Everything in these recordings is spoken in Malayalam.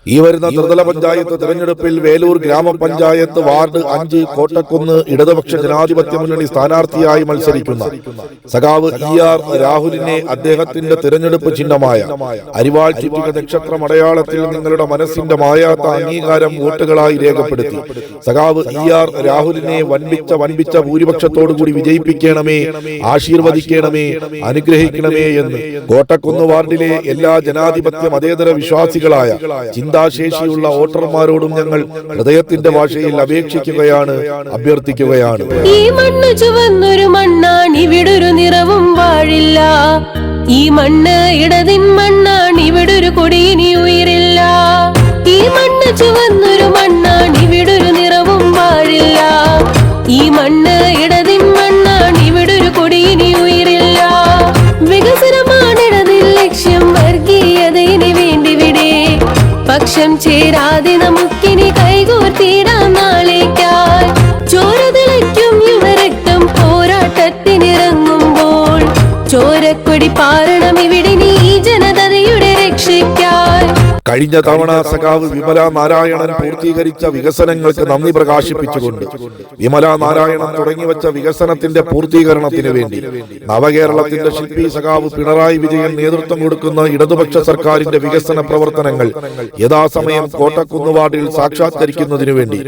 ഈ വരുന്ന ത്രിതല പഞ്ചായത്ത് തെരഞ്ഞെടുപ്പിൽ വേലൂർ ഗ്രാമപഞ്ചായത്ത് വാർഡ് 5 കോട്ടക്കുന്ന് ഇടതുപക്ഷ ജനാധിപത്യ മുന്നണി സ്ഥാനാർത്ഥിയായി മത്സരിക്കുന്ന സഖാവ് ER രാഹുലിനെ അദ്ദേഹത്തിന്റെ തിരഞ്ഞെടുപ്പ് ചിഹ്നമായ അരിവാൾ ചുറ്റിക നക്ഷത്ര അടയാളത്തിൽ നിങ്ങളുടെ മനസ്സിന്റെ മായാത്ത അംഗീകാരം വോട്ടുകളായി രേഖപ്പെടുത്തി സഖാവ് ER രാഹുലിനെ വൻപിച്ച ഭൂരിപക്ഷത്തോടുകൂടി വിജയിപ്പിക്കണമേ, ആശീർവദിക്കണമേ, അനുഗ്രഹിക്കണമേ എന്ന് കോട്ടക്കുന്ന് വാർഡിലെ എല്ലാ ജനാധിപത്യ മതേതര വിശ്വാസികളായ ചിന്താശേഷിയുള്ള വോട്ടർമാരോടും ഞങ്ങൾ ഹൃദയത്തിന്റെ ഭാഷയിൽ അപേക്ഷിക്കുകയാണ്, അഭ്യർത്ഥിക്കുകയാണ്. ഈ മണ്ണ് ചുവന്നൊരു മണ്ണാണ്, ഇവിടൊരു നിറവും വാഴില്ല. ഈ മണ്ണ് ഇടതിൻ മണ്ണാണ്, ഇവിടൊരു കൊടിയിനി ഉയരില്ല. ഈ മണ്ണ് ചുവന്നൊരു മണ്ണാണ്, ഇവിടൊരു നിറവും വാഴില്ല. ഈ മണ്ണ് ഇടതിൻ മണ്ണാണ്, ഇവിടൊരു കൊടിയിനി ഉയരില്ല. വികസനമാണ് ഇടതിൻ ലക്ഷ്യം, വർഗീയതയിന് വേണ്ടിവിടെ പക്ഷം ചേരാതെ നമുക്കിനി കൈകോർത്തിടാം നാളേക്കായി. ചോര തിളയ്ക്കും യുവരക്തം പോരാട്ടത്തിനിറങ്ങുമ്പോൾ ചോരക്കൊടി പാറണം ഇവിടെ നീ ജനതയുടെ രക്ഷയ്ക്കായി. കഴിഞ്ഞ തവണ സഖാവ് വിമല നാരായണൻ പൂർത്തീകരിച്ച വികസനങ്ങൾക്ക് നന്ദി പ്രകാശിപ്പിച്ചുകൊണ്ട് വിമല നാരായണൻ തുടങ്ങിവെച്ച വികസനത്തിന്റെ പൂർത്തീകരണത്തിന് വേണ്ടി നവകേരളത്തിന്റെ ശില്പി സഖാവ് പിണറായി വിജയൻ നേതൃത്വം കൊടുക്കുന്ന ഇടതുപക്ഷ സർക്കാരിന്റെ വികസന പ്രവർത്തനങ്ങൾ യഥാസമയം കോട്ടക്കുന്ന് വാർഡിൽ സാക്ഷാത്കരിക്കുന്നതിനു വേണ്ടി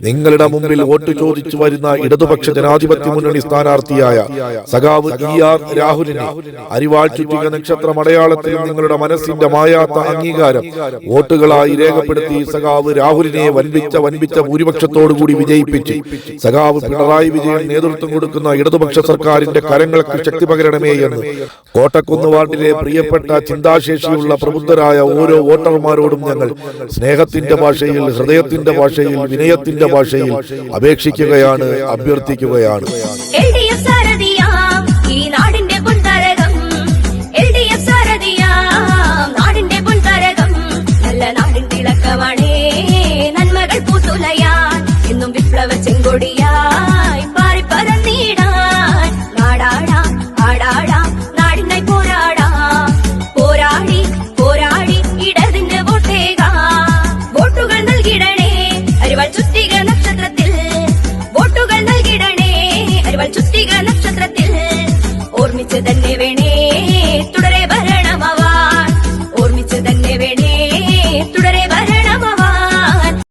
നിങ്ങളുടെ മുമ്പിൽ വോട്ട് ചോദിച്ചു വരുന്ന ഇടതുപക്ഷ ജനാധിപത്യ മുന്നണി സ്ഥാനാർത്ഥിയായ സഖാവ് ER രാഹുലിനെ അരിവാൾ ചുറ്റിക നക്ഷത്ര അടയാളത്തിൽ നിങ്ങളുടെ മനസ്സിന്റെ മായാത്ത അംഗീകാരം വോട്ടുകളായി രേഖപ്പെടുത്തി സഖാവ് രാഹുലിനെ വൻപിച്ച ഭൂരിപക്ഷത്തോടുകൂടി വിജയിപ്പിച്ച് സഖാവ് പിണറായി വിജയൻ നേതൃത്വം കൊടുക്കുന്ന ഇടതുപക്ഷ സർക്കാരിന്റെ കരങ്ങൾക്ക് ശക്തി പകരണമേ എന്ന് കോട്ടക്കുന്ന് വാർഡിലെ പ്രിയപ്പെട്ട ചിന്താശേഷിയുള്ള പ്രബുദ്ധരായ ഓരോ വോട്ടർമാരോടും ഞങ്ങൾ സ്നേഹത്തിന്റെ ഭാഷയിൽ, ഹൃദയത്തിന്റെ ഭാഷയിൽ, വിനയത്തിന്റെ ഭാഷയിൽ അപേക്ഷിക്കുകയാണ്, അഭ്യർത്ഥിക്കുകയാണ്. നന്മകൾ പൂത്തുലയാൻ എന്നും വിപ്ലവ ചെങ്കൊടിയ